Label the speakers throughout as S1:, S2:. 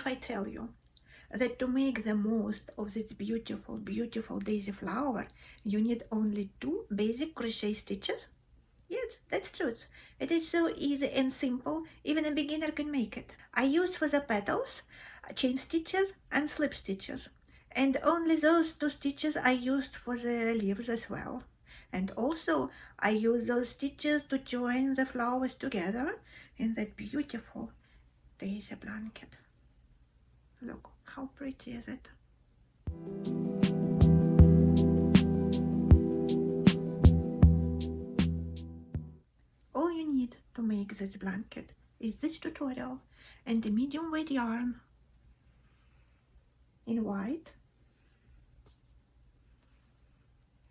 S1: I tell you that to make the most of this beautiful, beautiful daisy flower, you need only 2 basic crochet stitches? Yes, that's truth. It is so easy and simple, even a beginner can make it. I used for the petals chain stitches and slip stitches, and only those 2 stitches I used for the leaves as well. And also I use those stitches to join the flowers together in that beautiful daisy blanket. Look, how pretty is it? All you need to make this blanket is this tutorial and a medium weight yarn in white,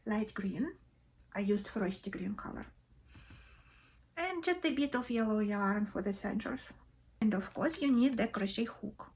S1: light green, I used frosty green color, and just a bit of yellow yarn for the centers. And of course you need the crochet hook.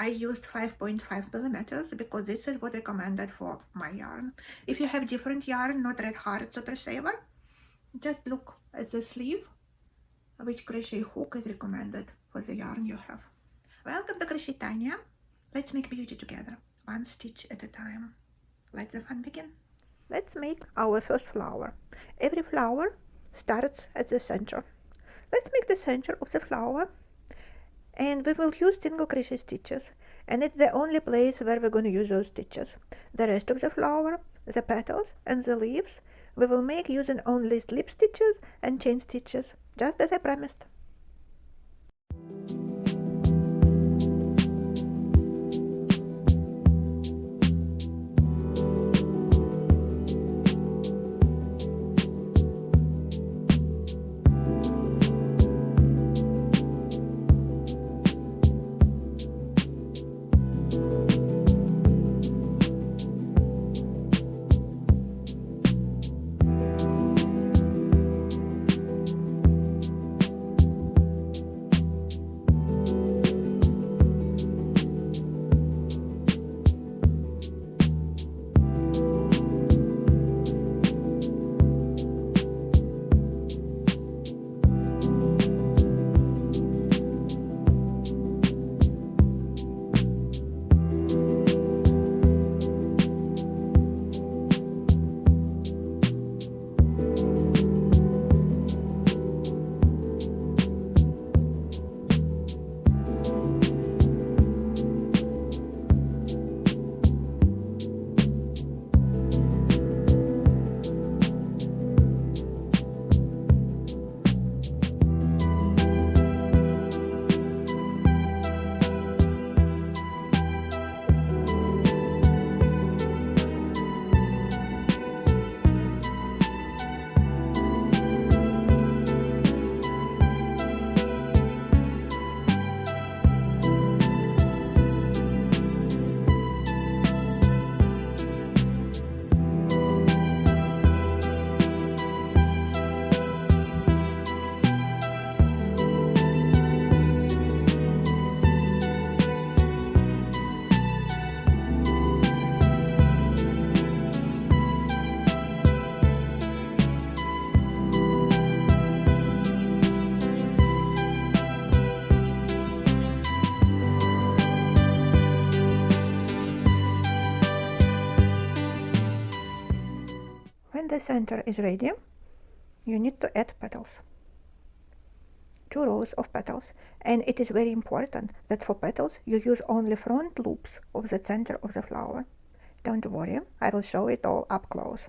S1: I used 5.5 millimeters because this is what I recommended for my yarn. If you have different yarn, not Red Hearts or Saver, just look at the sleeve, which crochet hook is recommended for the yarn you have. Welcome to Crochet Tanya. Let's make beauty together, one stitch at a time. Let the fun begin. Let's make our first flower. Every flower starts at the center. Let's make the center of the flower, and we will use single crochet stitches, and it's the only place where we're going to use those stitches. The rest of the flower, the petals and the leaves, we will make using only slip stitches and chain stitches, just as I promised. When the center is ready, you need to add petals. 2 rows of petals, and it is very important that for petals you use only front loops of the center of the flower. Don't worry, I will show it all up close.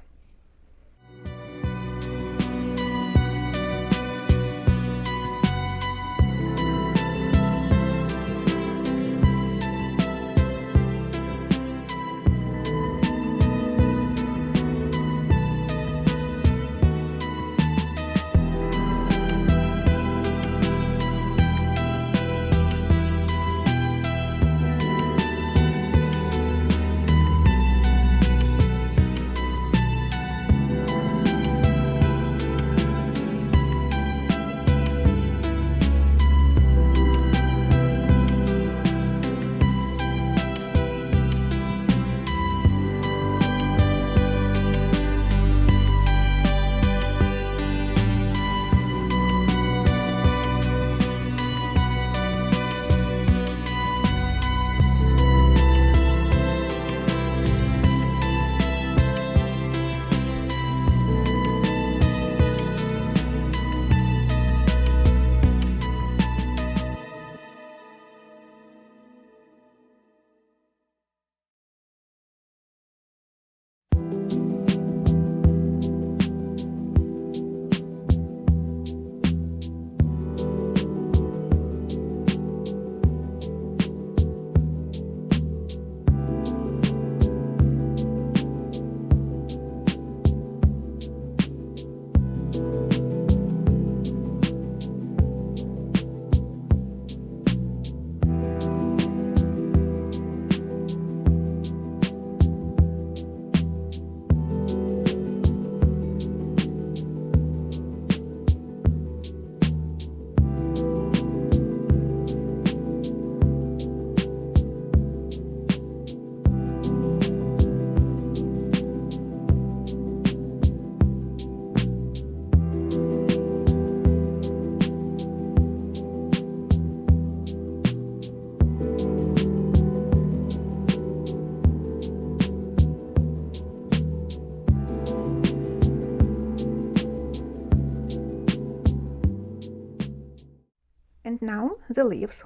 S1: Now the leaves.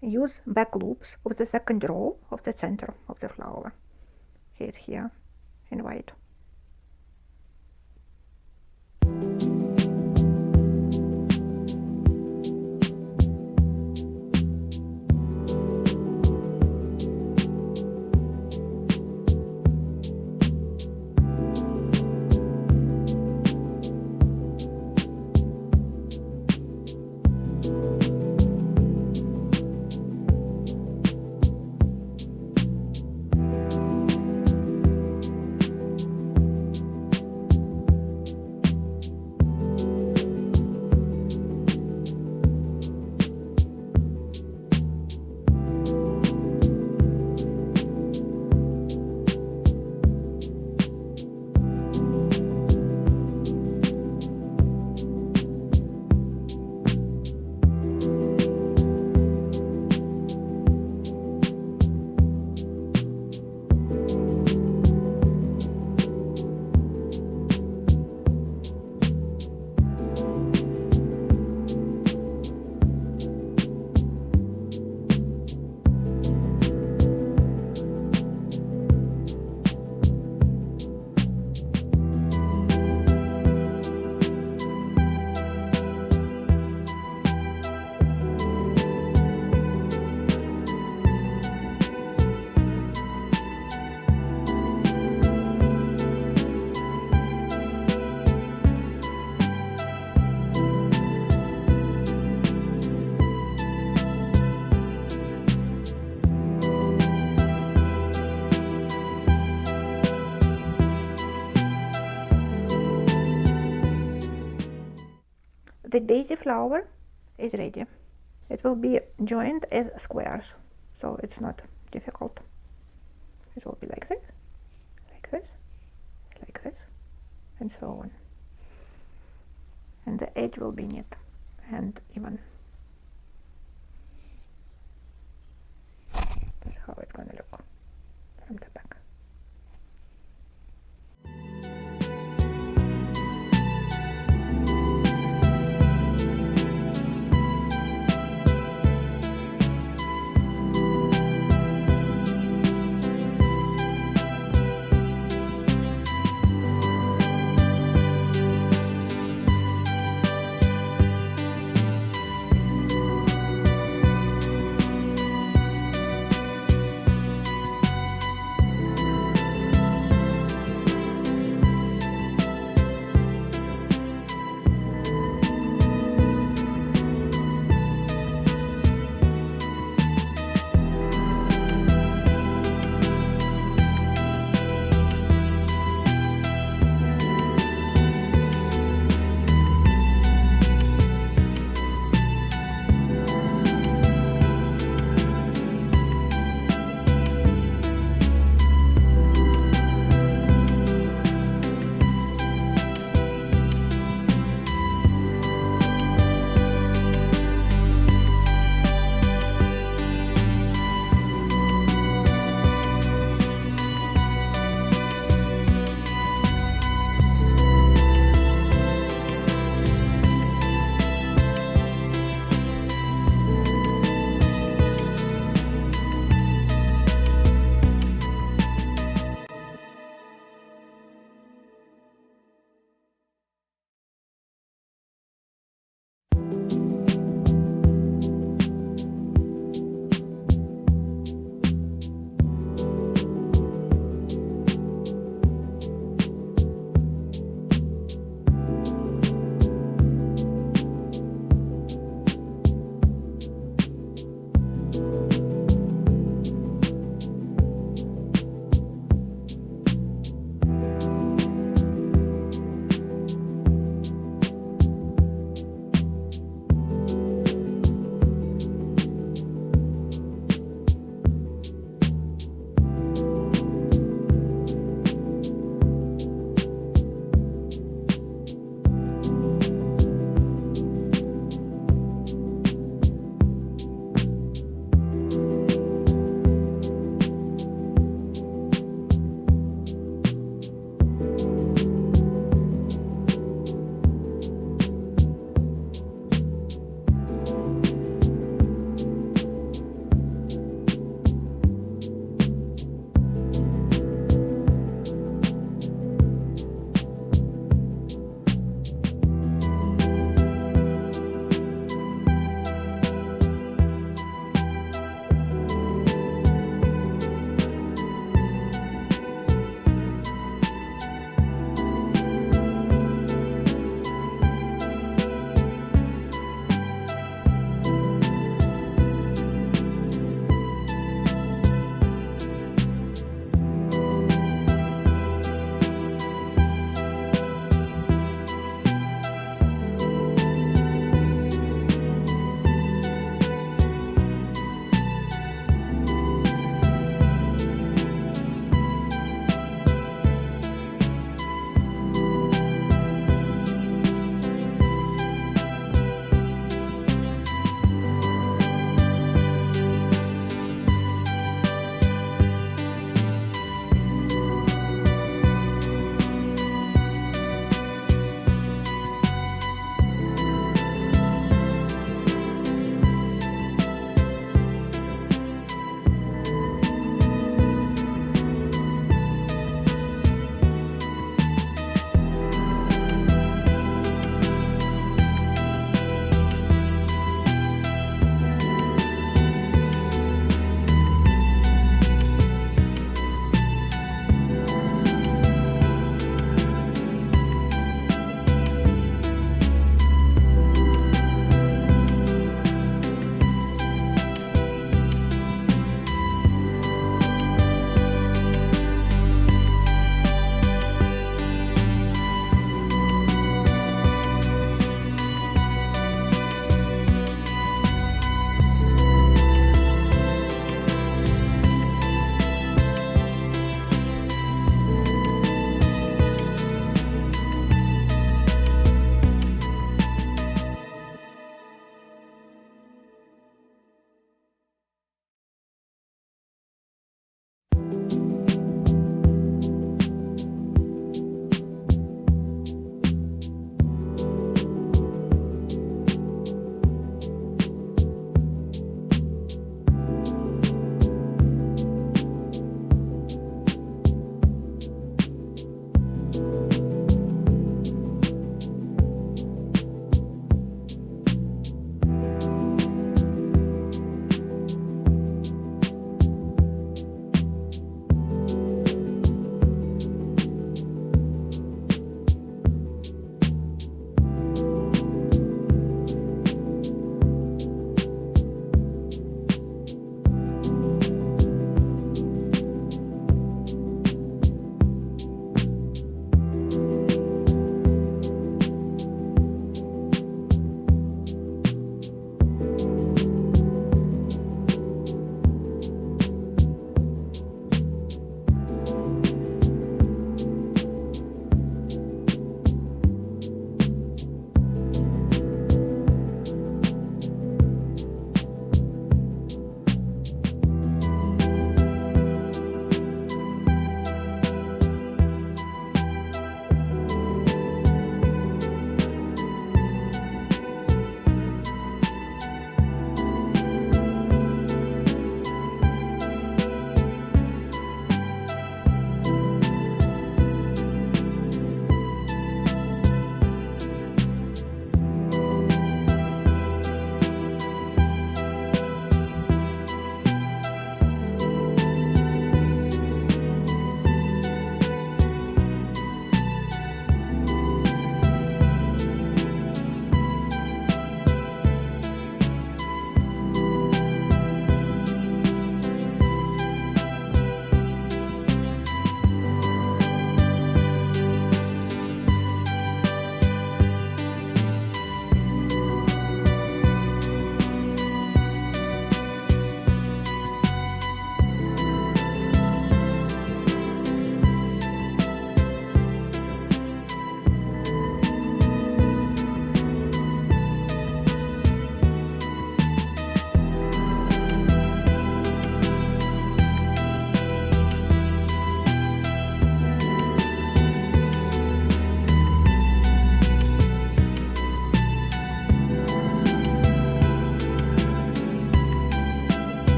S1: Use back loops of the second row of the center of the flower. Here's here in white. The daisy flower is ready. It will be joined as squares, so it's not difficult. It will be like this, like this, like this, and so on. And the edge will be neat and even. That's how it's gonna look from the back.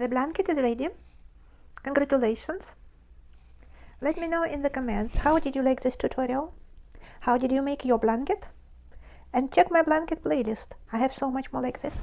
S1: The blanket is ready. Congratulations. Let me know in the comments, how did you like this tutorial? How did you make your blanket? And check my blanket playlist. I have so much more like this.